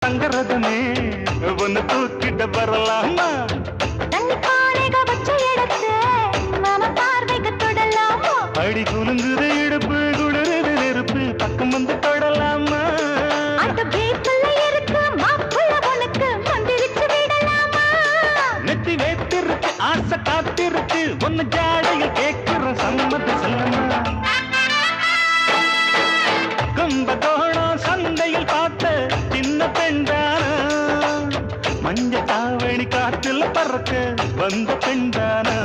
தங்கறதுமே ஒன்னு தூக்கிட்ட வரலாமா அடி குலுங்குது இடுப்பு குளிருது நெருப்பு பக்கம் வந்து தொடலாமா நெத்தி வேத்திருக்கு ஆசை காத்திருக்கு ஒன்னு ஜாடையில் கேட்கிற சம்மதி சொல்லமா கும்பகோணம் சந்தையில் பார்த்த சின்ன பெண்டானா மஞ்ச தாவணி காற்றில் பறக்க வந்த பெண்டானா